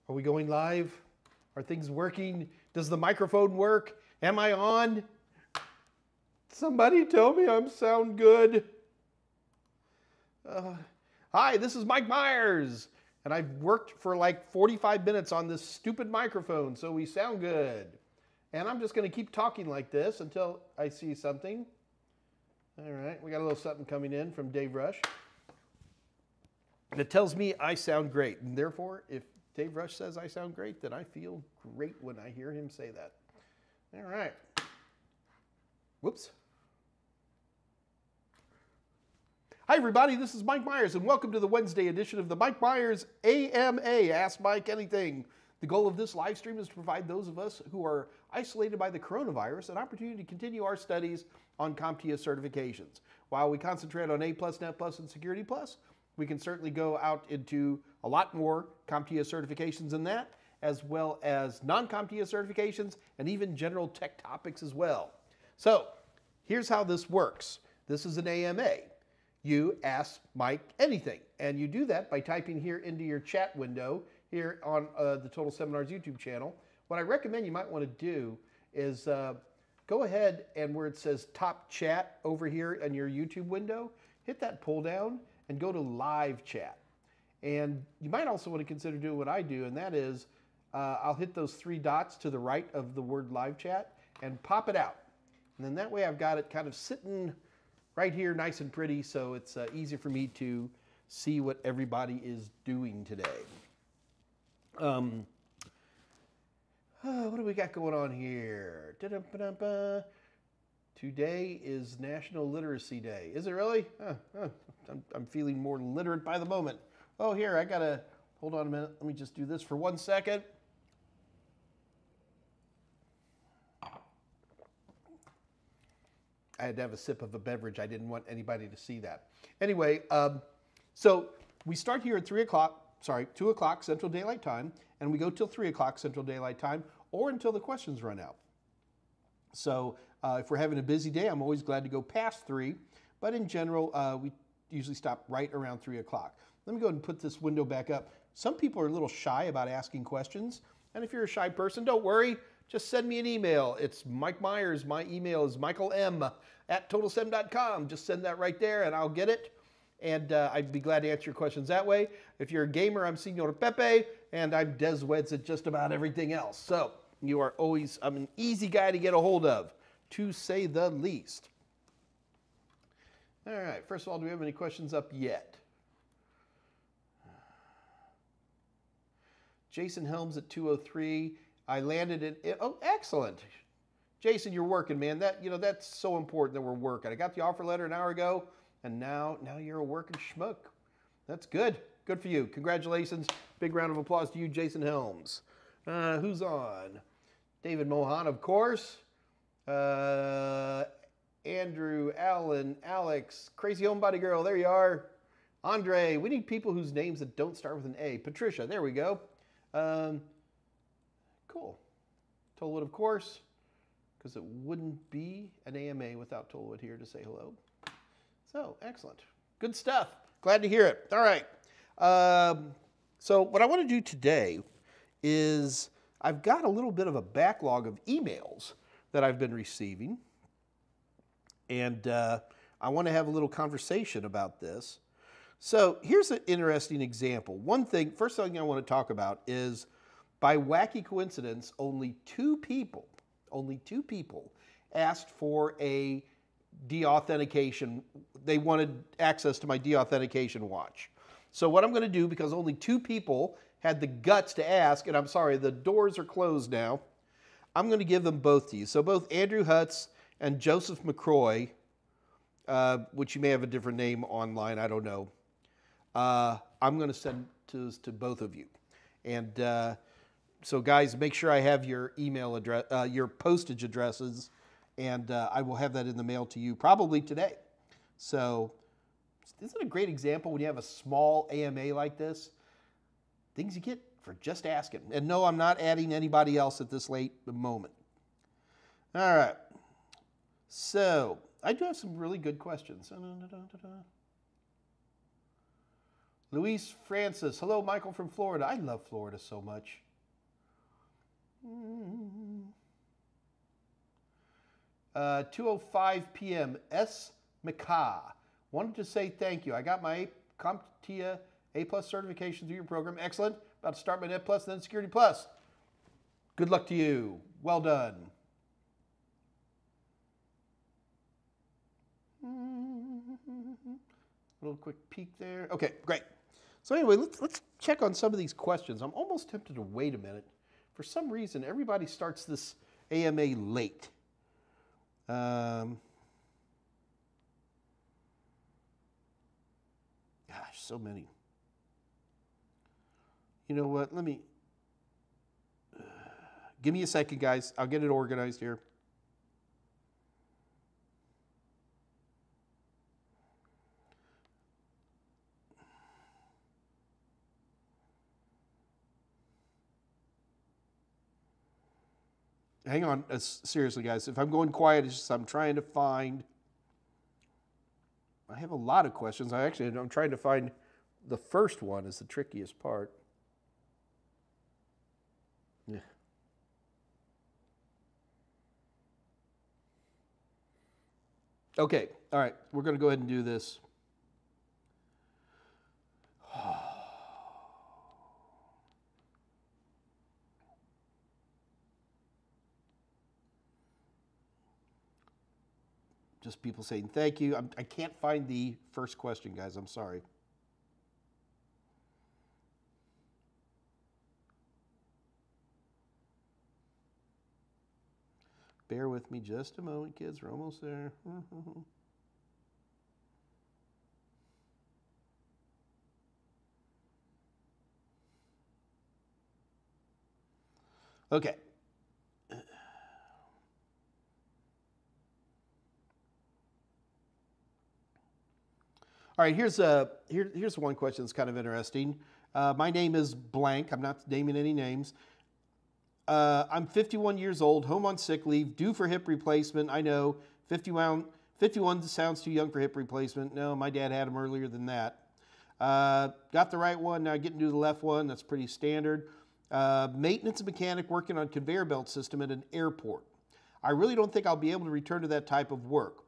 Are we going live? Are things working? Does the microphone work? Am I on? Somebody tell me I'm sound good. Hi, this is Mike Myers, and I've worked for like 45 minutes on this stupid microphone, so we sound good. And I'm just going to keep talking like this until I see something. All right, we got a little something coming in from Dave Rush. That tells me I sound great, and therefore, if Dave Rush says I sound great, then I feel great when I hear him say that. All right. Whoops. Hi, everybody. This is Mike Myers, and welcome to the Wednesday edition of the Mike Myers AMA, Ask Mike Anything. The goal of this live stream is to provide those of us who are isolated by the coronavirus an opportunity to continue our studies on CompTIA certifications. While we concentrate on A+, Net+, and Security+, we can certainly go out into a lot more CompTIA certifications than that, as well as non-CompTIA certifications and even general tech topics as well. So here's how this works. This is an AMA. You ask Mike anything, and you do that by typing here into your chat window here on the Total Seminars YouTube channel. What I recommend you might want to do is go ahead and where it says top chat over here in your YouTube window, hit that pull down and go to live chat. And you might also want to consider doing what I do, and that is I'll hit those three dots to the right of the word live chat and pop it out. And then that way I've got it kind of sitting right here nice and pretty, so it's easy for me to see what everybody is doing today. What do we got going on here? Today is National Literacy Day. Is it really? I'm feeling more literate by the moment. Oh, here, I gotta, hold on a minute. Let me just do this for 1 second. I had to have a sip of a beverage. I didn't want anybody to see that. Anyway, so we start here at 2 o'clock Central Daylight Time, and we go till 3 o'clock Central Daylight Time, or until the questions run out. So if we're having a busy day, I'm always glad to go past 3, but in general, we usually stop right around 3 o'clock. Let me go ahead and put this window back up. Some people are a little shy about asking questions, and if you're a shy person, don't worry. Just send me an email. It's Mike Myers. My email is michaelm@totalsem.com. Just send that right there, and I'll get it. And I'd be glad to answer your questions that way. If you're a gamer, I'm Senor Pepe, and I'm Des Weds at just about everything else. So you are always, I'm an easy guy to get a hold of, to say the least. All right, first of all, do we have any questions up yet? Jason Helms at 2:03. I landed in, oh, excellent. Jason, you're working, man. That's so important that we're working. I got the offer letter an hour ago, and now you're a working schmuck. That's good. Good for you. Congratulations. Big round of applause to you, Jason Helms. Who's on? David Mohan, of course. Andrew, Alan, Alex, Crazy Homebody Girl, there you are. Andre, we need people whose names that don't start with an A. Patricia, there we go. Cool. Tollwood, of course, because it wouldn't be an AMA without Tollwood here to say hello. So, excellent. Good stuff. Glad to hear it. All right. So what I want to do today is I've got a little bit of a backlog of emails that I've been receiving, and I want to have a little conversation about this. So here's an interesting example. First thing I want to talk about is, by wacky coincidence, only two people asked for a deauthentication. They wanted access to my deauthentication watch. So what I'm going to do, because only two people had the guts to ask, and I'm sorry, the doors are closed now, I'm going to give them both to you. So both Andrew Hutz and Joseph McCroy, which you may have a different name online, I don't know, I'm going to send to both of you. And so guys, make sure I have your email address, your postage addresses, and I will have that in the mail to you probably today. So isn't it a great example when you have a small AMA like this? Things you get for just asking. And no, I'm not adding anybody else at this late moment. All right. So I do have some really good questions. Luis Francis. Hello, Michael from Florida. I love Florida so much. 2:05 p.m. S. McCaw. Wanted to say thank you. I got my CompTIA A+ certification through your program. Excellent. About to start my Net Plus and then Security Plus. Good luck to you. Well done. Little quick peek there. Okay, great. So anyway, let's check on some of these questions. I'm almost tempted to wait a minute. For some reason, everybody starts this AMA late. Gosh, so many. You know what? Let me... give me a second, guys. I'll get it organized here. Hang on, seriously, guys. If I'm going quiet, it's just I'm trying to find... I have a lot of questions. I'm trying to find the first one is the trickiest part. Yeah. Okay, all right. We're going to go ahead and do this. Just people saying thank you. I can't find the first question, guys. I'm sorry. Bear with me just a moment, kids. We're almost there. Okay. All right, here's one question that's kind of interesting. My name is blank. I'm not naming any names. I'm 51 years old, home on sick leave, due for hip replacement. I know 51 sounds too young for hip replacement. No, my dad had them earlier than that. Got the right one, now getting to do the left one. That's pretty standard. Maintenance mechanic working on conveyor belt system at an airport. I really don't think I'll be able to return to that type of work.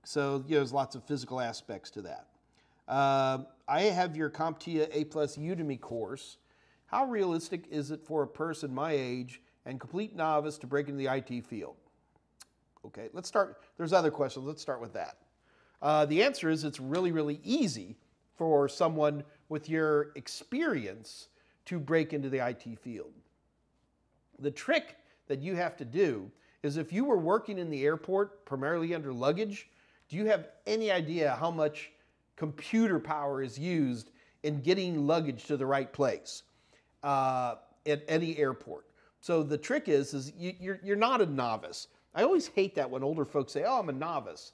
So, there's lots of physical aspects to that. I have your CompTIA A+ Udemy course. How realistic is it for a person my age and complete novice to break into the IT field? Okay, let's start. There's other questions. Let's start with that. The answer is it's really, really easy for someone with your experience to break into the IT field. The trick that you have to do is if you were working in the airport, primarily under luggage, do you have any idea how much computer power is used in getting luggage to the right place at any airport? So the trick is you're not a novice. I always hate that when older folks say, oh, I'm a novice,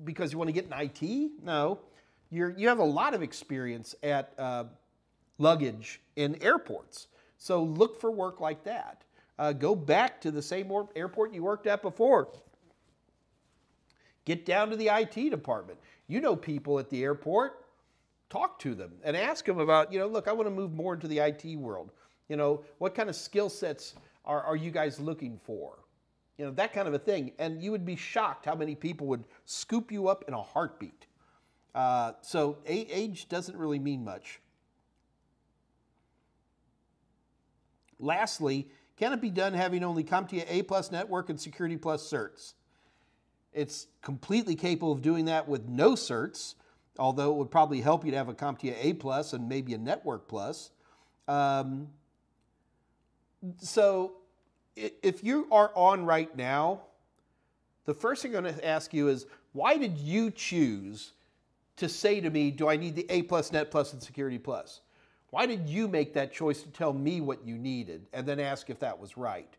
because you want to get in IT? No, you have a lot of experience at luggage in airports. So look for work like that. Go back to the same airport you worked at before. Get down to the IT department. You know people at the airport. Talk to them and ask them about, look, I want to move more into the IT world. What kind of skill sets are you guys looking for? That kind of a thing. And you would be shocked how many people would scoop you up in a heartbeat. So age doesn't really mean much. Lastly, can it be done having only CompTIA A+ Network and Security Plus certs? It's completely capable of doing that with no certs, although it would probably help you to have a CompTIA A+ and maybe a Network Plus. So if you are on right now, the first thing I'm going to ask you is, why did you choose to say to me, do I need the A+, Net Plus, and Security Plus? Why did you make that choice to tell me what you needed and then ask if that was right?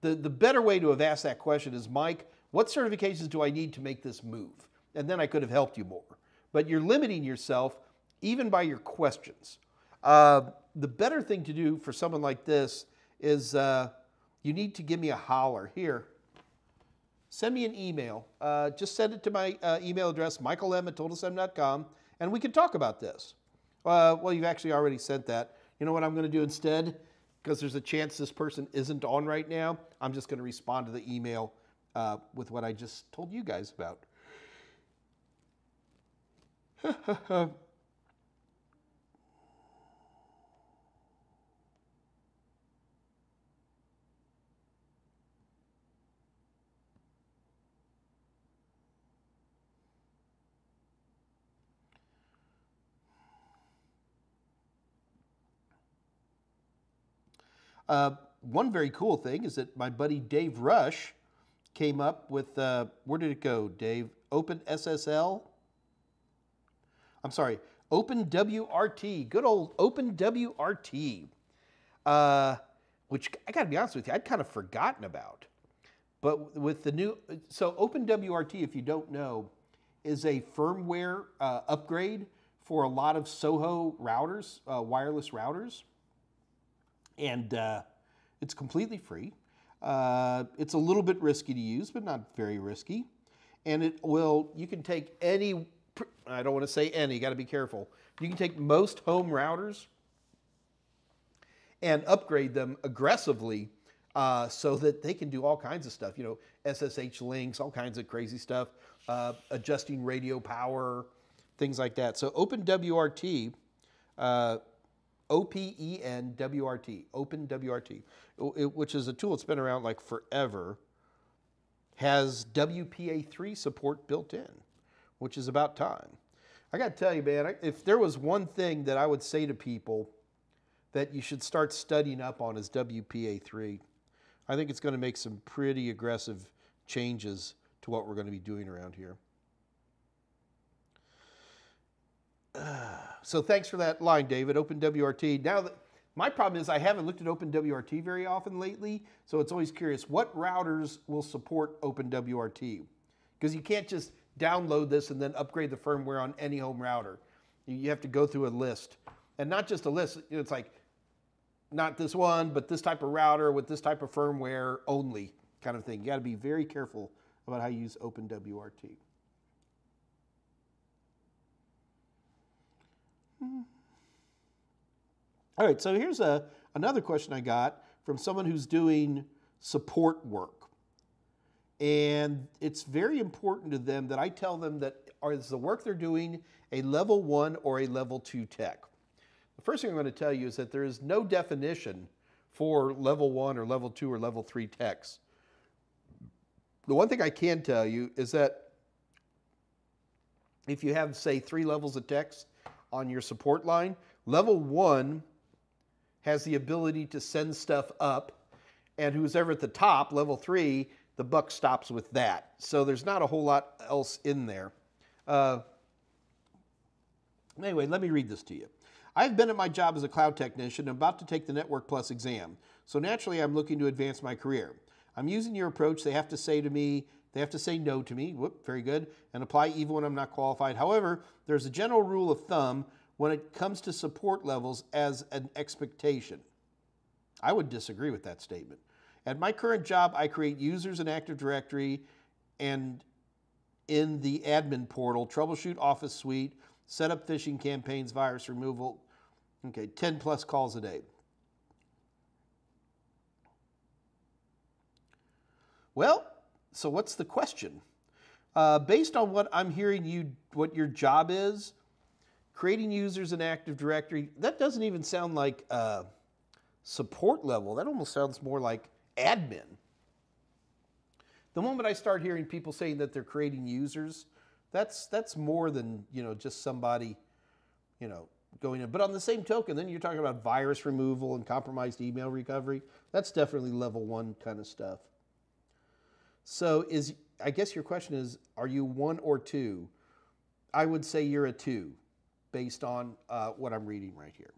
The better way to have asked that question is, Mike, what certifications do I need to make this move? And then I could have helped you more. But you're limiting yourself even by your questions. The better thing to do for someone like this is you need to give me a holler. Here, send me an email. Just send it to my email address, michaelm@totalsem.com, and we can talk about this. Well, you've actually already sent that. You know what I'm going to do instead? Because there's a chance this person isn't on right now, I'm just going to respond to the email with what I just told you guys about. One very cool thing is that my buddy Dave Rush came up with, where did it go, Dave? OpenSSL? I'm sorry, OpenWRT. Good old OpenWRT. Which I got to be honest with you, I'd kind of forgotten about. But with the new, so OpenWRT, if you don't know, is a firmware upgrade for a lot of Soho routers, wireless routers. And it's completely free. It's a little bit risky to use, but not very risky. And it will, you can take any, I don't want to say any, got to be careful. You can take most home routers and upgrade them aggressively so that they can do all kinds of stuff. You know, SSH links, all kinds of crazy stuff, adjusting radio power, things like that. So OpenWRT, OPENWRT, OpenWRT, which is a tool that's been around like forever, has WPA3 support built in, which is about time. I got to tell you, man, if there was one thing that I would say to people that you should start studying up on is WPA3. I think it's going to make some pretty aggressive changes to what we're going to be doing around here. So thanks for that line, David. OpenWRT. Now, my problem is I haven't looked at OpenWRT very often lately, so it's always curious, what routers will support OpenWRT? Because you can't just download this and then upgrade the firmware on any home router. You have to go through a list. And not just a list, you know, it's like, not this one, but this type of router with this type of firmware only kind of thing. You got to be very careful about how you use OpenWRT. All right, so here's another question I got from someone who's doing support work. And it's very important to them that I tell them that is the work they're doing a level 1 or a level 2 tech. The first thing I'm going to tell you is that there is no definition for level 1 or level 2 or level 3 techs. The one thing I can tell you is that if you have, say, 3 levels of techs on your support line, level 1 has the ability to send stuff up, and who's ever at the top, level 3, the buck stops with that. So there's not a whole lot else in there. Anyway, let me read this to you. I've been at my job as a cloud technician and about to take the Network Plus exam. So naturally, I'm looking to advance my career. I'm using your approach. They have to say no to me, whoop, very good, and apply even when I'm not qualified. However, there's a general rule of thumb when it comes to support levels as an expectation. I would disagree with that statement. At my current job, I create users in Active Directory and in the admin portal, troubleshoot Office Suite, set up phishing campaigns, virus removal, 10 plus calls a day. Well, so what's the question? Based on what I'm hearing what your job is, creating users in Active Directory, that doesn't even sound like support level. That almost sounds more like admin. The moment I start hearing people saying that they're creating users, that's more than, just somebody, going in. But on the same token, then you're talking about virus removal and compromised email recovery. That's definitely level 1 kind of stuff. So I guess your question is, are you 1 or 2? I would say you're a 2 based on what I'm reading right here.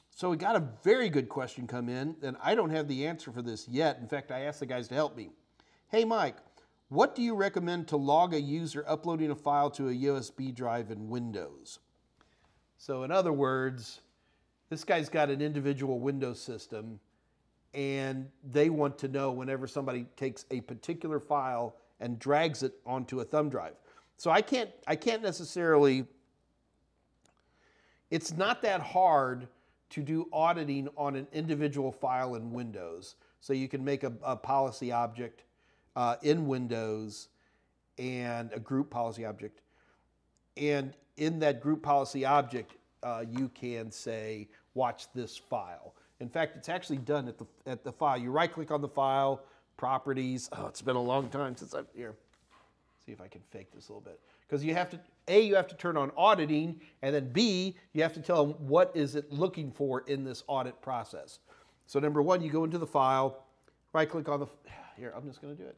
So we got a very good question come in, and I don't have the answer for this yet. In fact, I asked the guys to help me. Hey, Mike, what do you recommend to log a user uploading a file to a USB drive in Windows? So in other words, this guy's got an individual Windows system, and they want to know whenever somebody takes a particular file and drags it onto a thumb drive. So I can't necessarily, it's not that hard to do auditing on an individual file in Windows. So you can make a policy object in Windows and a group policy object. And in that group policy object, you can say, watch this file. In fact, it's actually done at the file. You right click on the file, properties. Oh, it's been a long time since I've here. See if I can fake this a little bit. Because you have to, A, you have to turn on auditing, and then B, you have to tell them what is it looking for in this audit process. So number one, you go into the file, right click on the, here, I'm just going to do it.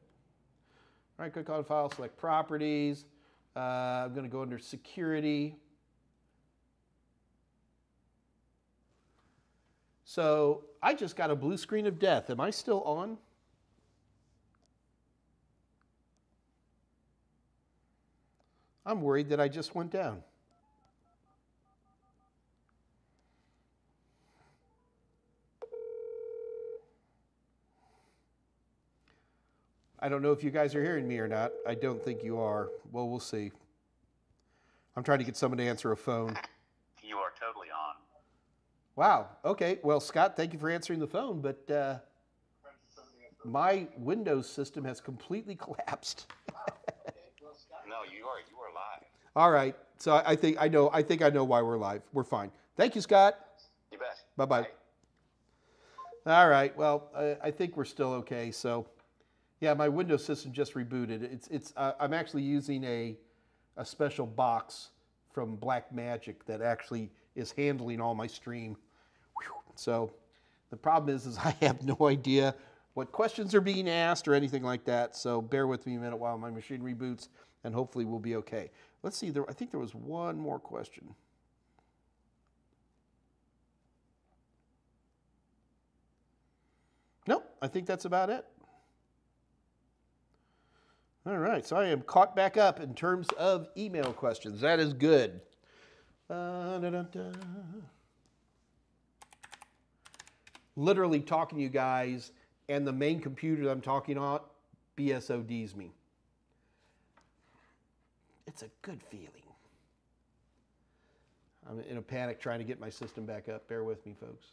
Right click on the file, select properties. I'm going to go under security. So I just got a blue screen of death. Am I still on? I'm worried that I just went down. I don't know if you guys are hearing me or not. I don't think you are. Well, we'll see. I'm trying to get someone to answer a phone. You are totally on. Wow. Okay. Well, Scott, thank you for answering the phone, but my Windows system has completely collapsed. No, you are live. All right. So I think I know why we're live. We're fine. Thank you, Scott. You bet. Bye-bye. All right. Well, I think we're still okay. So, yeah, my Windows system just rebooted. I'm actually using a special box from Blackmagic that actually is handling all my stream. Whew. So the problem is I have no idea what questions are being asked or anything like that. So bear with me a minute while my machine reboots, and hopefully we'll be okay. Let's see. I think there was one more question. Nope, I think that's about it. All right, so I am caught back up in terms of email questions. That is good. Literally talking to you guys, and the main computer that I'm talking on BSODs me. It's a good feeling. I'm in a panic trying to get my system back up. Bear with me, folks.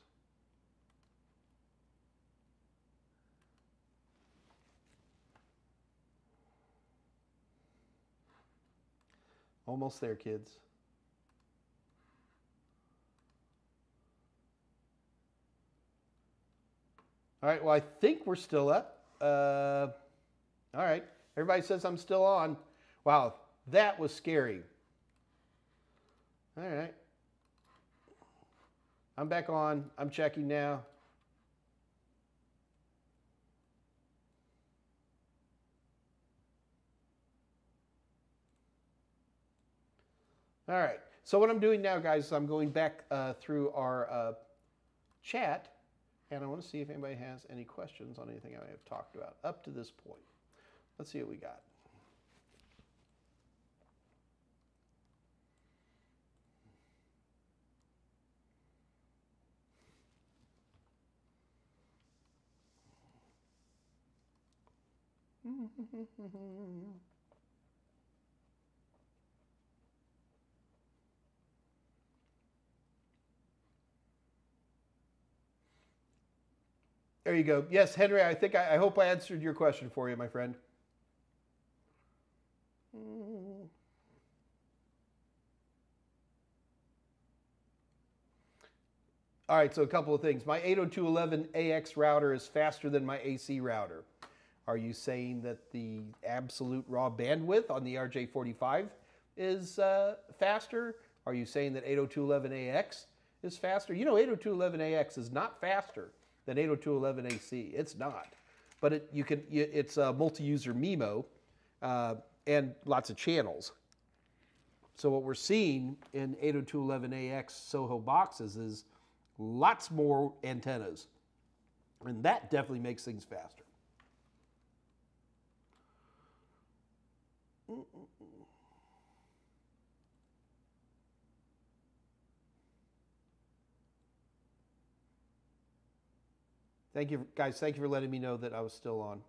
Almost there, kids. All right, well, I think we're still up. All right, everybody says I'm still on. Wow, that was scary. All right. I'm back on. I'm checking now. All right, so what I'm doing now, guys, is I'm going back through our chat, and I want to see if anybody has any questions on anything I have talked about up to this point. Let's see what we got. There you go. Yes, Henry, I hope I answered your question for you, my friend. All right, so a couple of things. My 802.11ax router is faster than my AC router. Are you saying that the absolute raw bandwidth on the RJ45 is faster? Are you saying that 802.11ax is faster? You know, 802.11ax is not faster than 802.11ac. It's not. But it's a multi-user MIMO and lots of channels. So what we're seeing in 802.11ax Soho boxes is lots more antennas. And that definitely makes things faster. Thank you, guys. Thank you for letting me know that I was still on.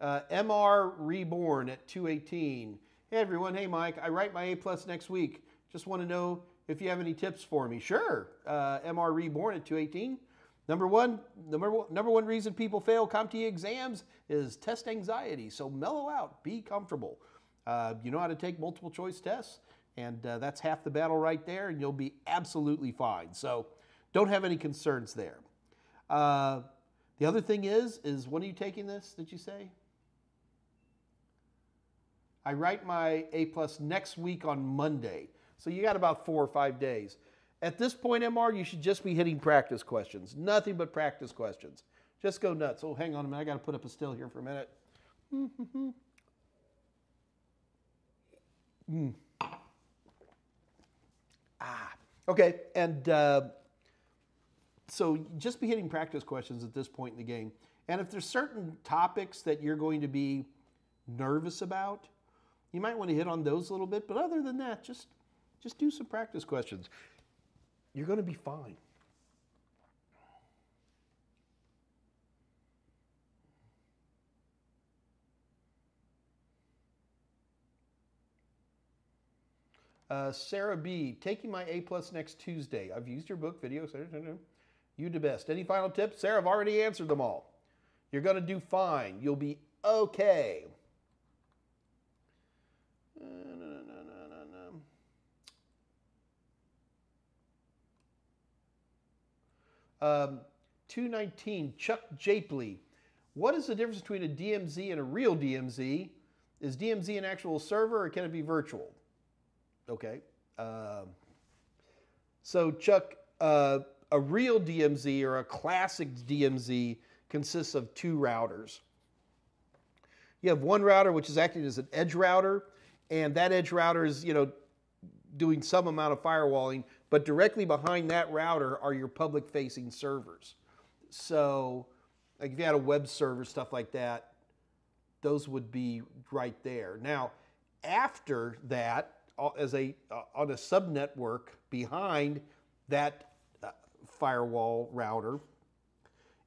MR Reborn at 218. Hey everyone, hey Mike, I write my A plus next week. Just want to know if you have any tips for me. Sure. MR Reborn at 218. Number one reason people fail CompTIA exams is test anxiety. So mellow out, be comfortable. You know how to take multiple choice tests, and that's half the battle right there, and you'll be absolutely fine. So don't have any concerns there. The other thing is when are you taking this, did you say? I write my A plus next week on Monday. So you got about 4 or 5 days. At this point, MR, you should just be hitting practice questions. Nothing but practice questions. Just go nuts. Oh, hang on a minute. I got to put up a still here for a minute. Okay, and so just be hitting practice questions at this point in the game. And if there's certain topics that you're going to be nervous about, you might want to hit on those a little bit. But other than that, just do some practice questions. You're going to be fine. Sarah B, taking my A plus next Tuesday. I've used your book, videos. You do best. Any final tips? Sarah, I've already answered them all. You're going to do fine. You'll be okay. 219, Chuck Japley. What is the difference between a DMZ and a real DMZ? Is DMZ an actual server or can it be virtual? Okay. So Chuck, a real DMZ or a classic DMZ consists of 2 routers. You have one router which is acting as an edge router, and that edge router is, doing some amount of firewalling, but directly behind that router are your public-facing servers. So, like if you had a web server, stuff like that, those would be right there. Now, after that, on a subnetwork behind that firewall router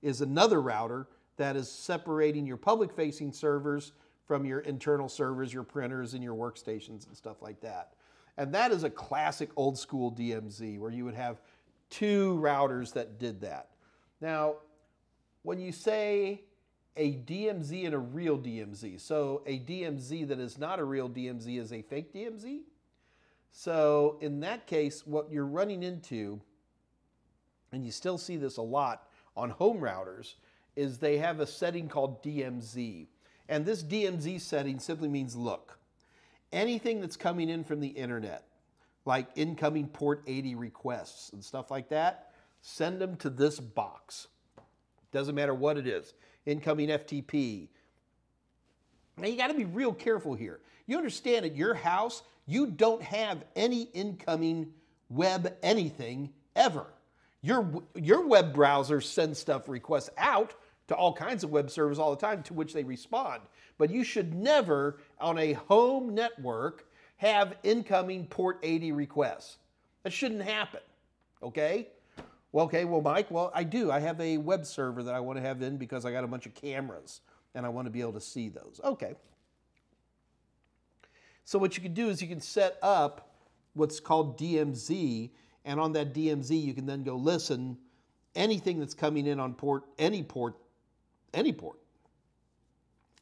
is another router that is separating your public-facing servers from your internal servers, your printers, and your workstations and stuff like that. And that is a classic old school DMZ where you would have 2 routers that did that. Now, when you say a DMZ and a real DMZ, so a DMZ that is not a real DMZ is a fake DMZ. So in that case, what you're running into, and you still see this a lot on home routers, is they have a setting called DMZ. And this DMZ setting simply means, look, anything that's coming in from the internet, like incoming port 80 requests and stuff like that, send them to this box. Doesn't matter what it is. Incoming FTP. Now you got to be real careful here. You understand at your house, you don't have any incoming web anything ever. Your web browser sends stuff requests out to all kinds of web servers all the time to which they respond. But you should never, on a home network, have incoming port 80 requests. That shouldn't happen, okay? Well, okay, well, Mike, well, I do. I have a web server that I want to have in because I got a bunch of cameras and I want to be able to see those. Okay. So what you can do is you can set up what's called DMZ, and on that DMZ you can then go listen anything that's coming in on port, any port,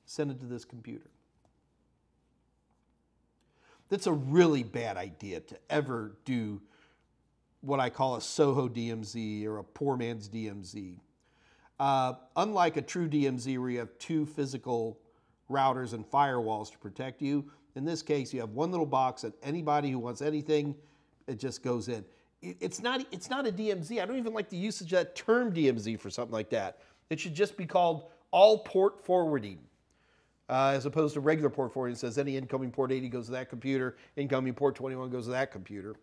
send it to this computer. That's a really bad idea to ever do what I call a Soho DMZ or a poor man's DMZ. Unlike a true DMZ where you have 2 physical routers and firewalls to protect you, in this case you have one little box that anybody who wants anything, it just goes in. It's not a DMZ. I don't even like the usage of that term DMZ for something like that. It should just be called all port forwarding. As opposed to regular port forwarding. It says any incoming port 80 goes to that computer, incoming port 21 goes to that computer.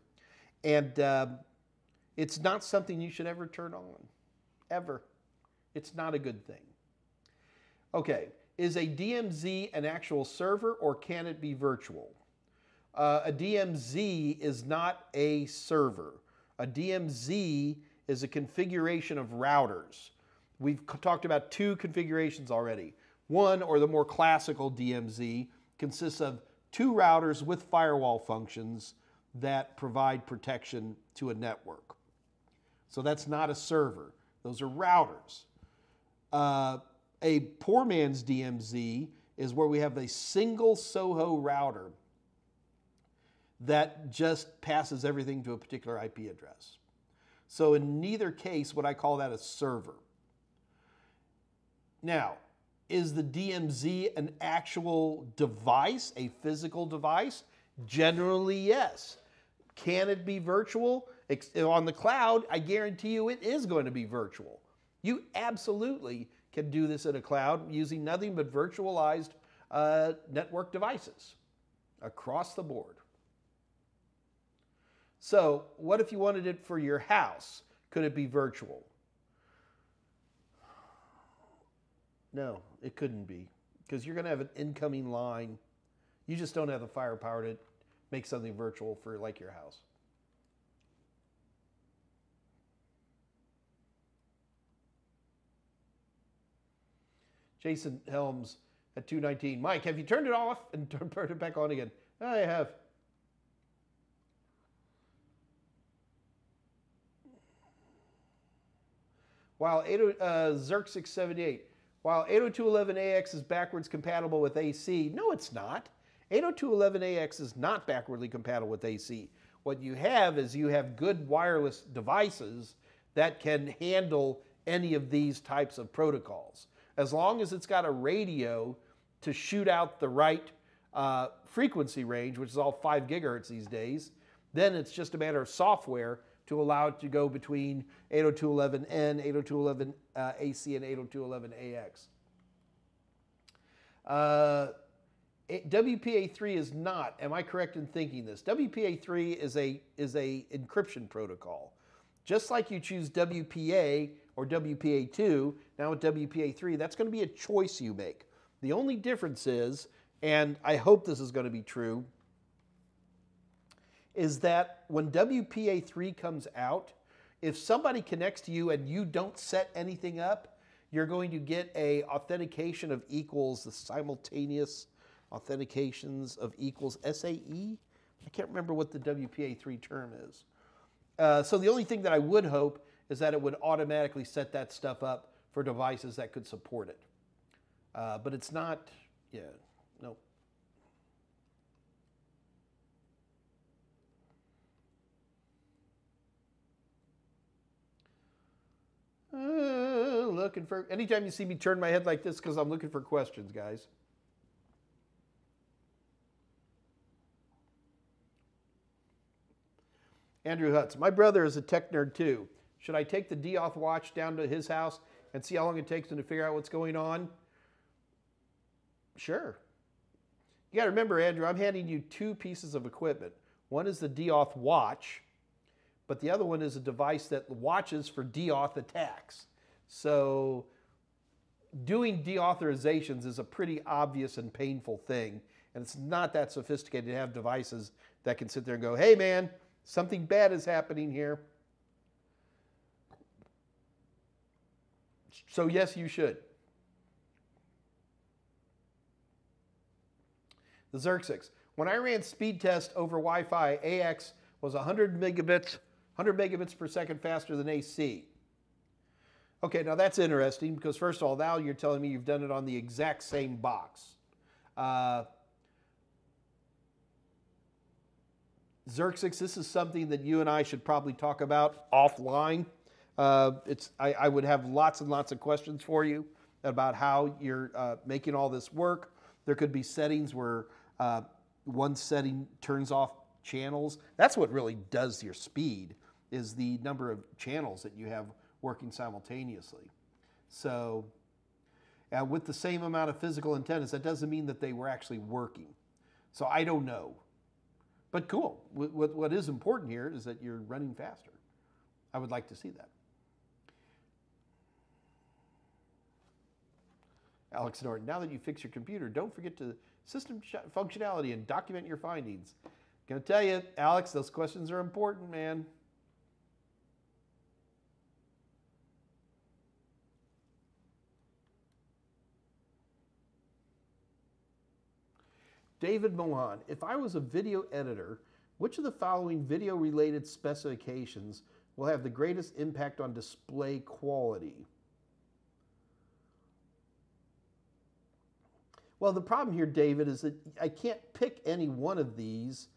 And it's not something you should ever turn on, ever. It's not a good thing. Okay, is a DMZ an actual server or can it be virtual? A DMZ is not a server. A DMZ is a configuration of routers. We've talked about 2 configurations already. One, or the more classical DMZ, consists of two routers with firewall functions that provide protection to a network. So that's not a server. Those are routers. A poor man's DMZ is where we have a single SOHO router that just passes everything to a particular IP address. So in neither case would I call that a server. Now, is the DMZ an actual device, a physical device? Generally, yes. Can it be virtual? On the cloud, I guarantee you it is going to be virtual. You absolutely can do this in a cloud using nothing but virtualized network devices across the board. So what if you wanted it for your house? Could it be virtual? No, it couldn't be, because you're going to have an incoming line. You just don't have the firepower to make something virtual for like your house. Jason Helms at 219. Mike, have you turned it off and turned it back on again? I have. While Zerk678, while 802.11ax is backwards compatible with AC, no, it's not. 802.11ax is not backwardly compatible with AC. What you have is you have good wireless devices that can handle any of these types of protocols. As long as it's got a radio to shoot out the right frequency range, which is all 5 gigahertz these days, then it's just a matter of software to allow it to go between 802.11n, 802.11ac, and 802.11ax. WPA3 is not. Am I correct in thinking this? WPA3 is a encryption protocol. Just like you choose WPA or WPA2, now with WPA3, that's going to be a choice you make. The only difference is, and I hope this is going to be true, is that when WPA3 comes out, if somebody connects to you and you don't set anything up, you're going to get a authentication of equals, the simultaneous authentications of equals, SAE? I can't remember what the WPA3 term is. So the only thing that I would hope is that it would automatically set that stuff up for devices that could support it. But it's not, yeah, no. Looking for, anytime you see me turn my head like this, because I'm looking for questions, guys. Andrew Hutz, my brother is a tech nerd too. Should I take the DAuth watch down to his house and see how long it takes him to figure out what's going on? Sure. You got to remember, Andrew, I'm handing you two pieces of equipment. One is the DAuth watch, but the other one is a device that watches for DAuth attacks. So doing deauthorizations is a pretty obvious and painful thing, and it's not that sophisticated to have devices that can sit there and go, hey man, something bad is happening here. So yes, you should. The Xerxes. When I ran speed test over Wi-Fi, AX was 100 megabits per second faster than AC. Okay, now that's interesting because first of all, now you're telling me you've done it on the exact same box. Xerxes, this is something that you and I should probably talk about offline. I would have lots and lots of questions for you about how you're making all this work. There could be settings where one setting turns off channels. That's what really does your speed, is the number of channels that you have working simultaneously. So with the same amount of physical antennas, that doesn't mean that they were actually working. So I don't know. But cool. What is important here is that you're running faster. I would like to see that. Alex Norton, now that you fix your computer, don't forget to system functionality and document your findings. Gonna tell you, Alex, those questions are important, man. David Mohan, if I was a video editor, which of the following video-related specifications will have the greatest impact on display quality? Well, the problem here, David, is that I can't pick any one of these,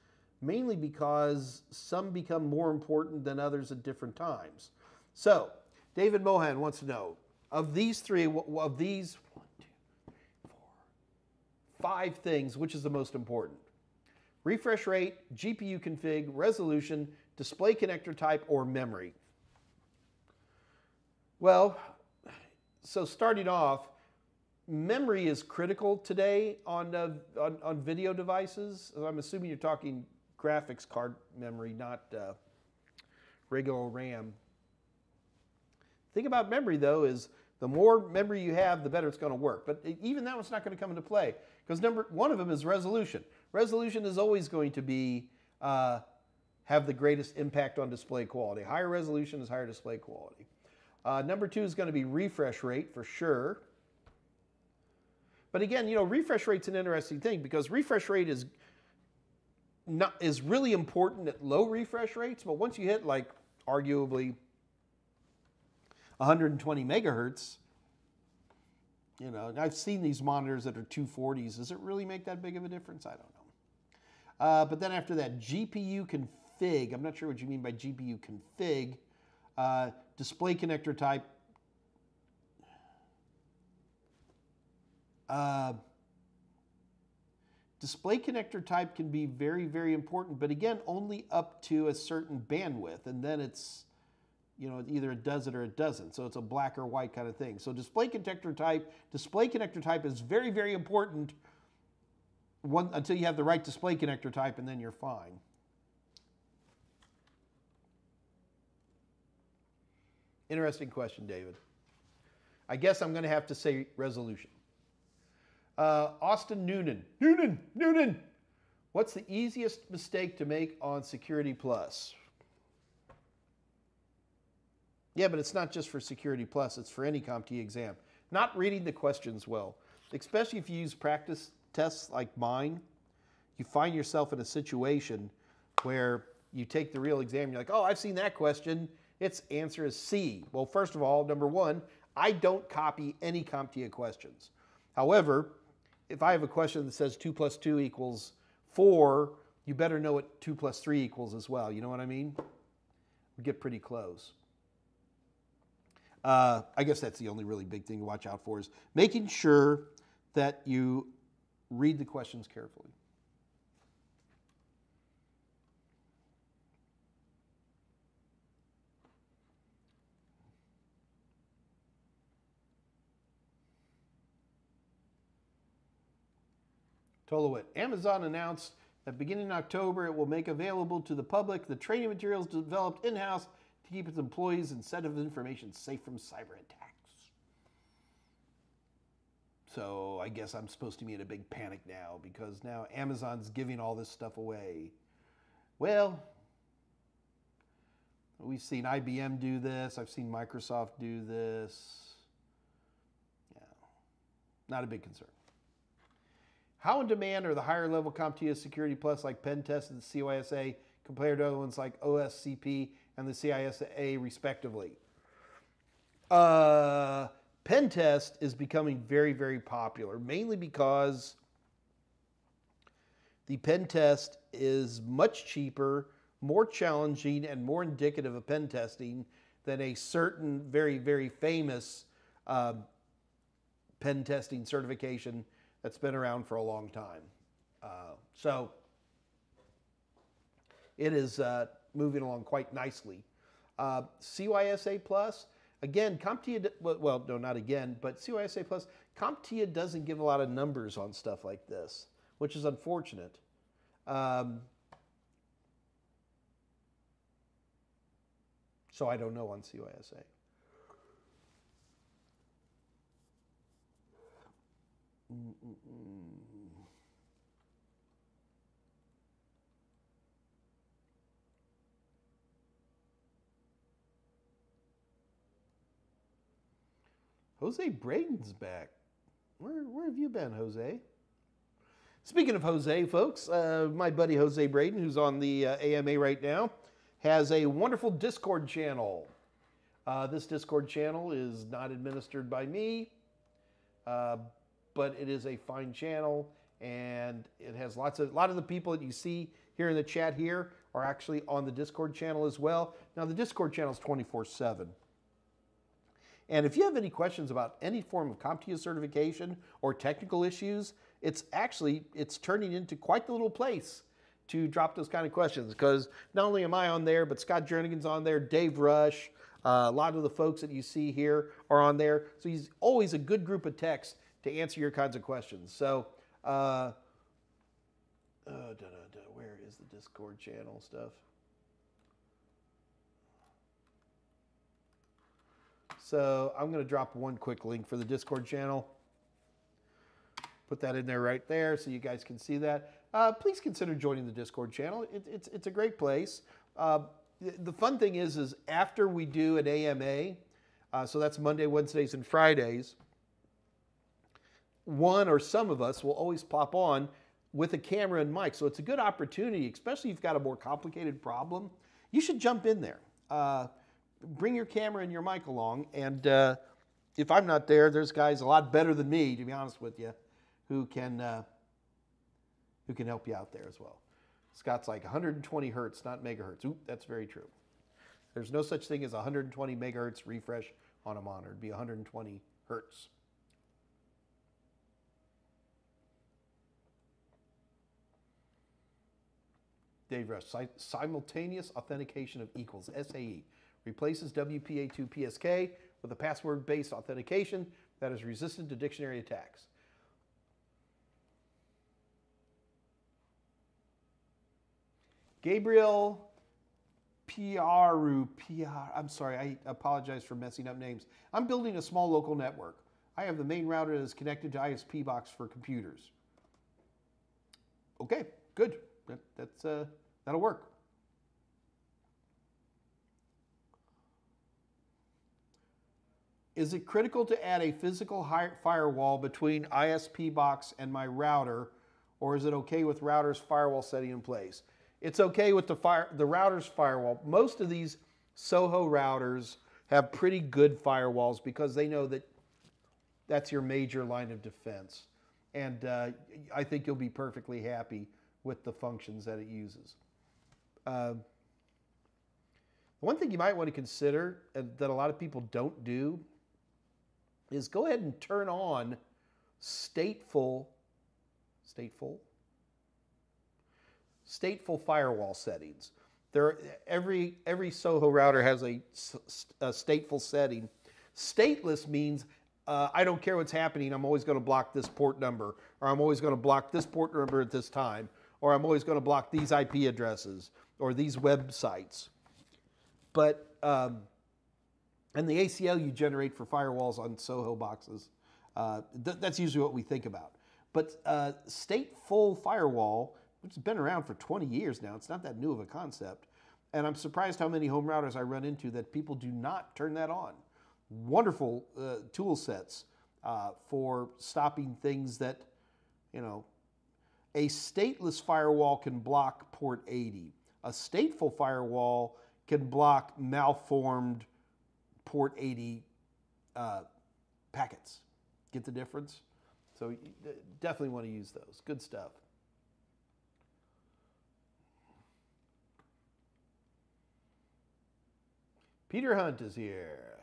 mainly because some become more important than others at different times. So, David Mohan wants to know, of these three, of these 1, 2, 3, 4, 5 things, which is the most important? Refresh rate, GPU config, resolution, display connector type, or memory? Well, so starting off, memory is critical today on video devices. I'm assuming you're talking graphics card memory, not regular RAM. The thing about memory, though, is the more memory you have, the better it's going to work. But even that one's not going to come into play, because one of them is resolution. Resolution is always going to be have the greatest impact on display quality. Higher resolution is higher display quality. Number 2 is going to be refresh rate for sure. But again, you know, refresh rate's an interesting thing, because refresh rate is really important at low refresh rates, but once you hit like arguably 120 megahertz, you know, and I've seen these monitors that are 240s. Does it really make that big of a difference? I don't know. But then after that, GPU config. I'm not sure what you mean by GPU config. Display connector type. Display connector type can be very, very important, but again, only up to a certain bandwidth, and then it's, you know, either it does it or it doesn't. So it's a black or white kind of thing. So display connector type is very, very important until you have the right display connector type, and then you're fine. Interesting question, David. I guess I'm going to have to say resolution. Austin Noonan. What's the easiest mistake to make on Security Plus? Yeah, but it's not just for Security Plus, it's for any CompTIA exam. Not reading the questions well, especially if you use practice tests like mine. You find yourself in a situation where you take the real exam, you're like, oh, I've seen that question. Its answer is C. Well, first of all, number 1, I don't copy any CompTIA questions. However, if I have a question that says 2 plus 2 equals 4, you better know what 2 plus 3 equals as well. You know what I mean? We get pretty close. I guess that's the only really big thing to watch out for, is making sure that you read the questions carefully. Tolowit, Amazon announced that beginning in October, it will make available to the public the training materials developed in-house to keep its employees and sensitive information safe from cyber attacks. So I guess I'm supposed to be in a big panic now, because now Amazon's giving all this stuff away. Well, we've seen IBM do this. I've seen Microsoft do this. Yeah, not a big concern. How in demand are the higher level CompTIA Security Plus like Pen Test and the CISA compared to other ones like OSCP and the CISA respectively? Pen Test is becoming very, very popular, mainly because the Pen Test is much cheaper, more challenging, and more indicative of pen testing than a certain very, very famous pen testing certification that's been around for a long time. So it is moving along quite nicely. CYSA Plus, again, CompTIA, well, no, not again, but CYSA Plus, CompTIA doesn't give a lot of numbers on stuff like this, which is unfortunate. So I don't know on CYSA. Jose Braden's back. Where have you been, Jose? Speaking of Jose, folks, my buddy Jose Braden, who's on the AMA right now, has a wonderful Discord channel. This Discord channel is not administered by me, but it is a fine channel, and it has a lot of the people that you see here in the chat here are actually on the Discord channel as well. Now, the Discord channel is 24/7. And if you have any questions about any form of CompTIA certification or technical issues, it's turning into quite the little place to drop those kind of questions, because not only am I on there, but Scott Jernigan's on there, Dave Rush, a lot of the folks that you see here are on there. So he's always a good group of techs to answer your kinds of questions. So, where is the Discord channel stuff? So I'm going to drop one quick link for the Discord channel. Put that in there right there so you guys can see that. Please consider joining the Discord channel. It's a great place. The fun thing is after we do an AMA, so that's Monday, Wednesdays, and Fridays, one or some of us will always pop on with a camera and mic. So it's a good opportunity, especially if you've got a more complicated problem. You should jump in there. Bring your camera and your mic along, and if I'm not there, there's guys a lot better than me, to be honest with you, who can help you out there as well. Scott's like 120 hertz, not megahertz. Oop, that's very true. There's no such thing as 120 megahertz refresh on a monitor. It'd be 120 hertz. Dave Rush, simultaneous authentication of equals, SAE. Replaces WPA2 PSK with a password-based authentication that is resistant to dictionary attacks. Gabriel I'm sorry, I apologize for messing up names. I'm building a small local network. I have the main router that is connected to ISP box for computers. Okay, good. That'll work. Is it critical to add a physical firewall between ISP box and my router, or is it okay with router's firewall setting in place? It's okay with the router's firewall. Most of these Soho routers have pretty good firewalls because they know that that's your major line of defense. And I think you'll be perfectly happy with the functions that it uses. One thing you might want to consider that a lot of people don't do is go ahead and turn on stateful firewall settings. Every Soho router has a stateful setting. Stateless means I don't care what's happening, I'm always going to block this port number, or I'm always going to block this port number at this time, or I'm always going to block these IP addresses or these websites. But and the ACL you generate for firewalls on Soho boxes, that's usually what we think about. But stateful firewall, which has been around for 20 years now, it's not that new of a concept. And I'm surprised how many home routers I run into that people do not turn that on. Wonderful tool sets for stopping things that, a stateless firewall can block port 80. A stateful firewall can block malformed port 80 packets. Get the difference? So you definitely want to use those. Good stuff. Peter Hunt is here.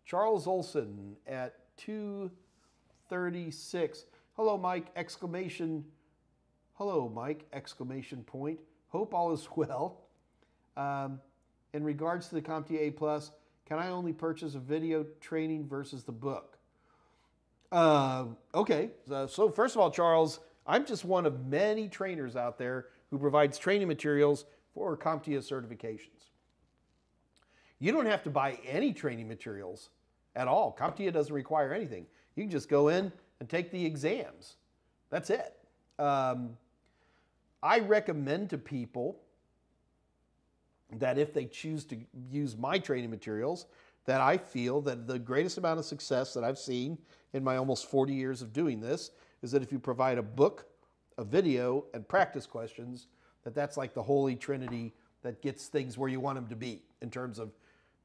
Charles Olson at 236. Hello, Mike! Hello, Mike! Exclamation point. Hope all is well. In regards to the CompTIA A+, can I only purchase a video training versus the book? Okay. So first of all, Charles, I'm just one of many trainers out there who provides training materials for CompTIA certifications. You don't have to buy any training materials at all. CompTIA doesn't require anything. You can just go in and take the exams. That's it. I recommend to people that if they choose to use my training materials, that I feel that the greatest amount of success that I've seen in my almost 40 years of doing this is that if you provide a book, a video, and practice questions, that's like the holy trinity that gets things where you want them to be in terms of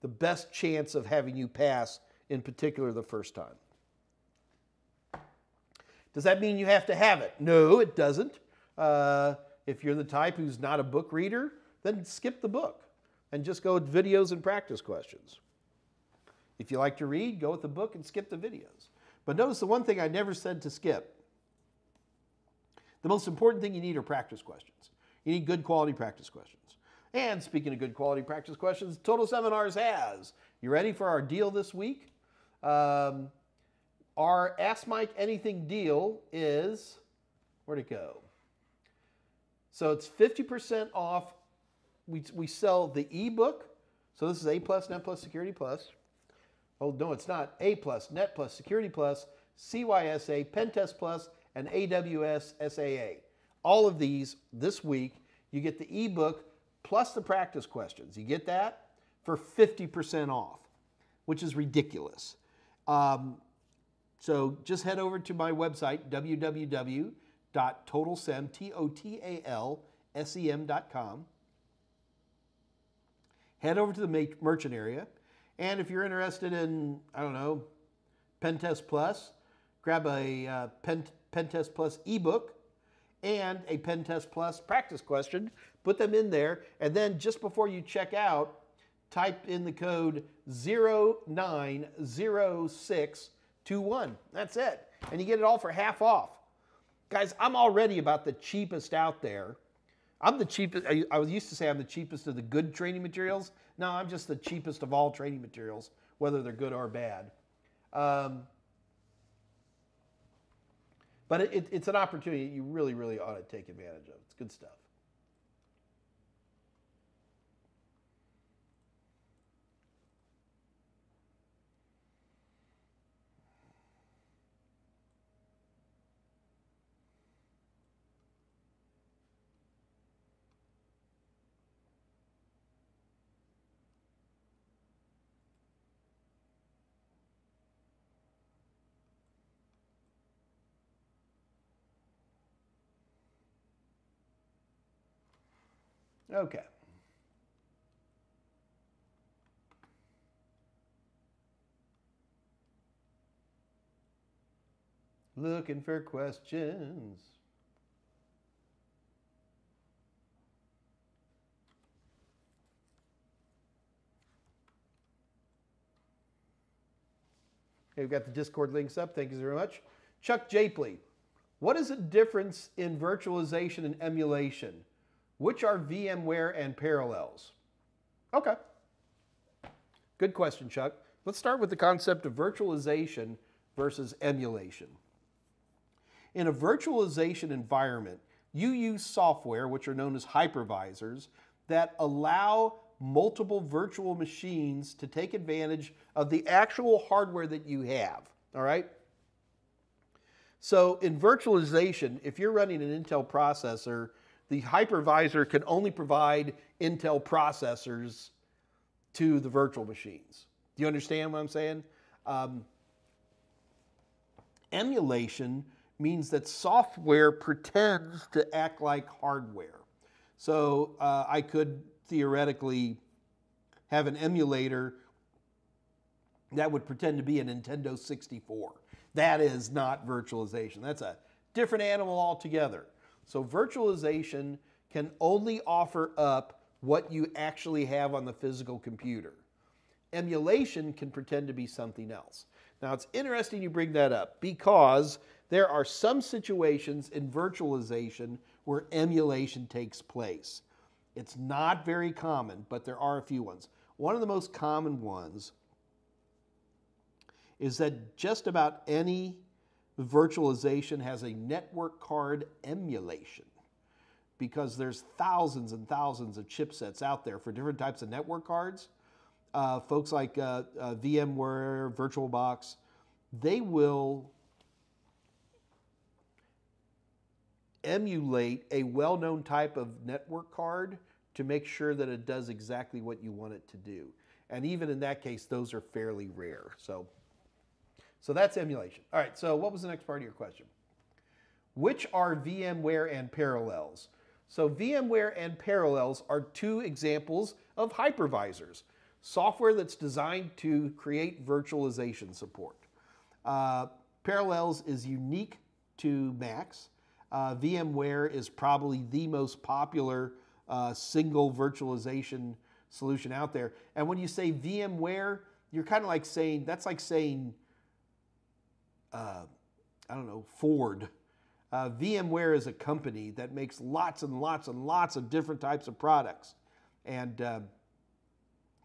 the best chance of having you pass, in particular the first time. Does that mean you have to have it? No, it doesn't. If you're the type who's not a book reader, then skip the book and just go with videos and practice questions. If you like to read, go with the book and skip the videos. But notice the one thing I never said to skip. The most important thing you need are practice questions. You need good quality practice questions. And speaking of good quality practice questions, Total Seminars has. You ready for our deal this week? Our Ask Mike Anything deal is, where'd it go? So it's 50% off. We sell the ebook. So this is A+, Net Plus, Security Plus. Oh, no, it's not. A+, Net Plus, Security Plus, CYSA, Pentest Plus, and AWS SAA. All of these this week, you get the ebook plus the practice questions. You get that for 50% off, which is ridiculous. So just head over to my website, www.totalsem.com. Head over to the merchant area. And if you're interested in, I don't know, Pentest Plus, grab a Pentest Plus ebook and a Pentest Plus practice question, put them in there, and then just before you check out, type in the code 090621. That's it. And you get it all for half off. Guys, I'm already about the cheapest out there. I'm the cheapest. I used to say I'm the cheapest of the good training materials. No, I'm just the cheapest of all training materials, whether they're good or bad. But it's an opportunity you really, really ought to take advantage of. It's good stuff. Okay. Looking for questions. Okay, we've got the Discord links up. Thank you very much. Chuck Japley, what is the difference in virtualization and emulation? Which are VMware and Parallels? Okay. Good question, Chuck. Let's start with the concept of virtualization versus emulation. In a virtualization environment, you use software, which are known as hypervisors, that allow multiple virtual machines to take advantage of the actual hardware that you have. All right? So in virtualization, if you're running an Intel processor, the hypervisor can only provide Intel processors to the virtual machines. Do you understand what I'm saying? Emulation means that software pretends to act like hardware. So I could theoretically have an emulator that would pretend to be a Nintendo 64. That is not virtualization. That's a different animal altogether. So virtualization can only offer up what you actually have on the physical computer. Emulation can pretend to be something else. Now it's interesting you bring that up because there are some situations in virtualization where emulation takes place. It's not very common, but there are a few ones. One of the most common ones is that just about any virtualization has a network card emulation because there's thousands and thousands of chipsets out there for different types of network cards. Folks like VMware, VirtualBox, they will emulate a well-known type of network card to make sure that it does exactly what you want it to do. And even in that case, those are fairly rare. So that's emulation. All right, so what was the next part of your question? Which are VMware and Parallels? So VMware and Parallels are two examples of hypervisors, software that's designed to create virtualization support. Parallels is unique to Macs. VMware is probably the most popular single virtualization solution out there. And when you say VMware, you're kind of like saying, that's like saying, I don't know, Ford. VMware is a company that makes lots and lots and lots of different types of products. And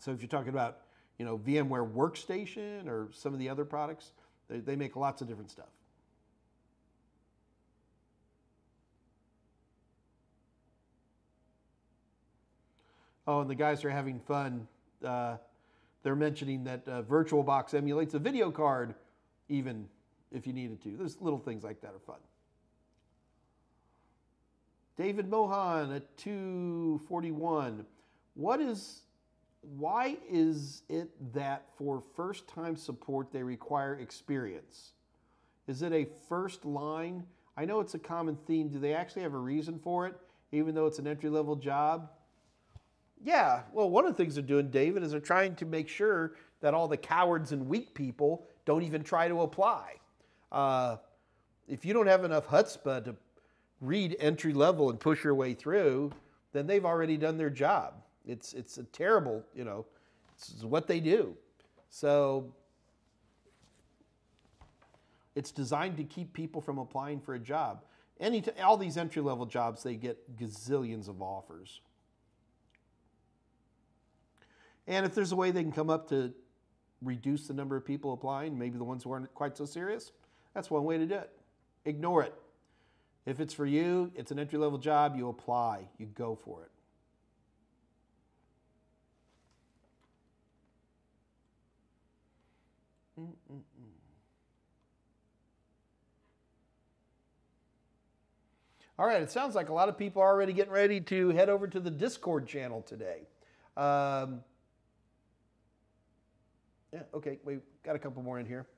so if you're talking about, VMware Workstation or some of the other products, they make lots of different stuff. Oh, and the guys are having fun. They're mentioning that VirtualBox emulates a video card, even if you needed to. There's little things like that are fun. David Mohan at 241. Why is it that for first-time support they require experience? Is it a first line? I know it's a common theme. Do they actually have a reason for it, even though it's an entry-level job? Yeah, well, one of the things they're doing, David, is they're trying to make sure that all the cowards and weak people don't even try to apply. If you don't have enough chutzpah to read entry level and push your way through, then they've already done their job. It's a terrible, it's what they do. So it's designed to keep people from applying for a job. All these entry level jobs, they get gazillions of offers. And if there's a way they can come up to reduce the number of people applying, maybe the ones who aren't quite so serious, that's one way to do it. Ignore it. If it's for you, it's an entry-level job, you apply, you go for it. All right, it sounds like a lot of people are already getting ready to head over to the Discord channel today. Yeah, okay, we've got a couple more in here.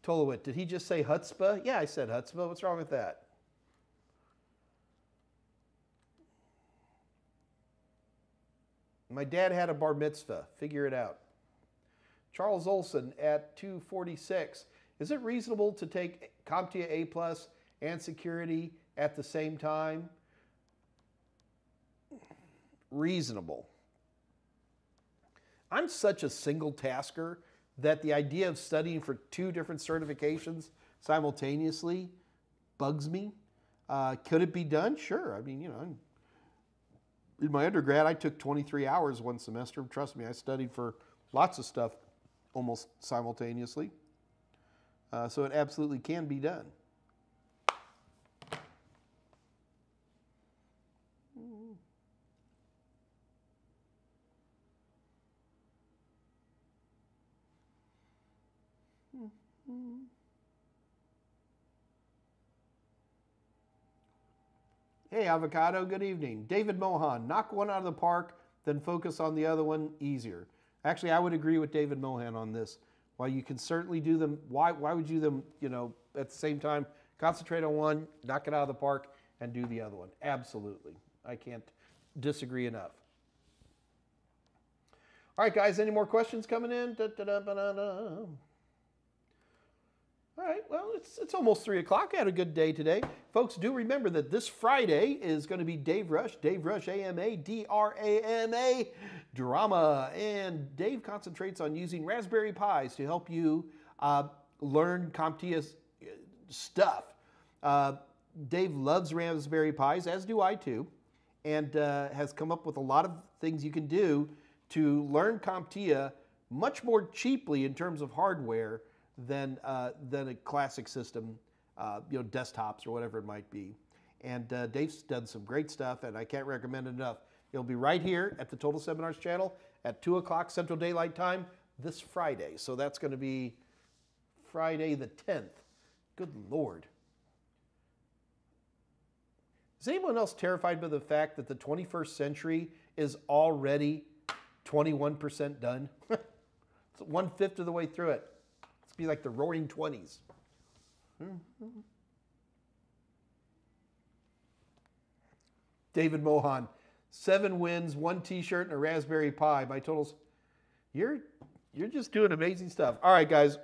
Tolowit, did he just say chutzpah? Yeah, I said chutzpah. What's wrong with that? My dad had a bar mitzvah. Figure it out. Charles Olson at 246. Is it reasonable to take CompTIA A+ and security at the same time? Reasonable. I'm such a single tasker that the idea of studying for two different certifications simultaneously bugs me. Could it be done? Sure. I mean, in my undergrad, I took 23 hours one semester. Trust me, I studied for lots of stuff almost simultaneously. So it absolutely can be done. Hey, Avocado, good evening. David Mohan, knock one out of the park, then focus on the other one easier. Actually, I would agree with David Mohan on this. While you can certainly do them, why would you do them, at the same time? Concentrate on one, knock it out of the park, and do the other one. Absolutely. I can't disagree enough. All right, guys, any more questions coming in? All right, well, it's almost 3 o'clock. I had a good day today. Folks, do remember that this Friday is going to be Dave Rush AMA, D-R-A-M-A, drama. And Dave concentrates on using Raspberry Pis to help you learn CompTIA stuff. Dave loves Raspberry Pis, as do I too, and has come up with a lot of things you can do to learn CompTIA much more cheaply in terms of hardware than a classic system, desktops or whatever it might be. And Dave's done some great stuff, and I can't recommend it enough. It'll be right here at the Total Seminars channel at 2 o'clock Central Daylight Time this Friday. So that's going to be Friday the 10th. Good Lord. Is anyone else terrified by the fact that the 21st century is already 21% done? It's 1/5 of the way through it. It's be like the Roaring 20s. David Mohan, 7 wins, 1 T-shirt, and a Raspberry Pi. My totals. You're just doing amazing stuff. All right, guys.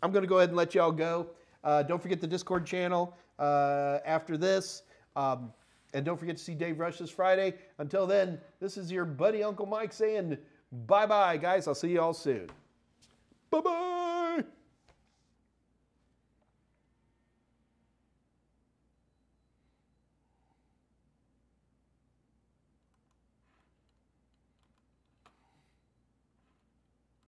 I'm going to go ahead and let y'all go. Don't forget the Discord channel after this. And don't forget to see Dave Rush this Friday. Until then, this is your buddy Uncle Mike saying bye-bye, guys. I'll see you all soon. Bye-bye.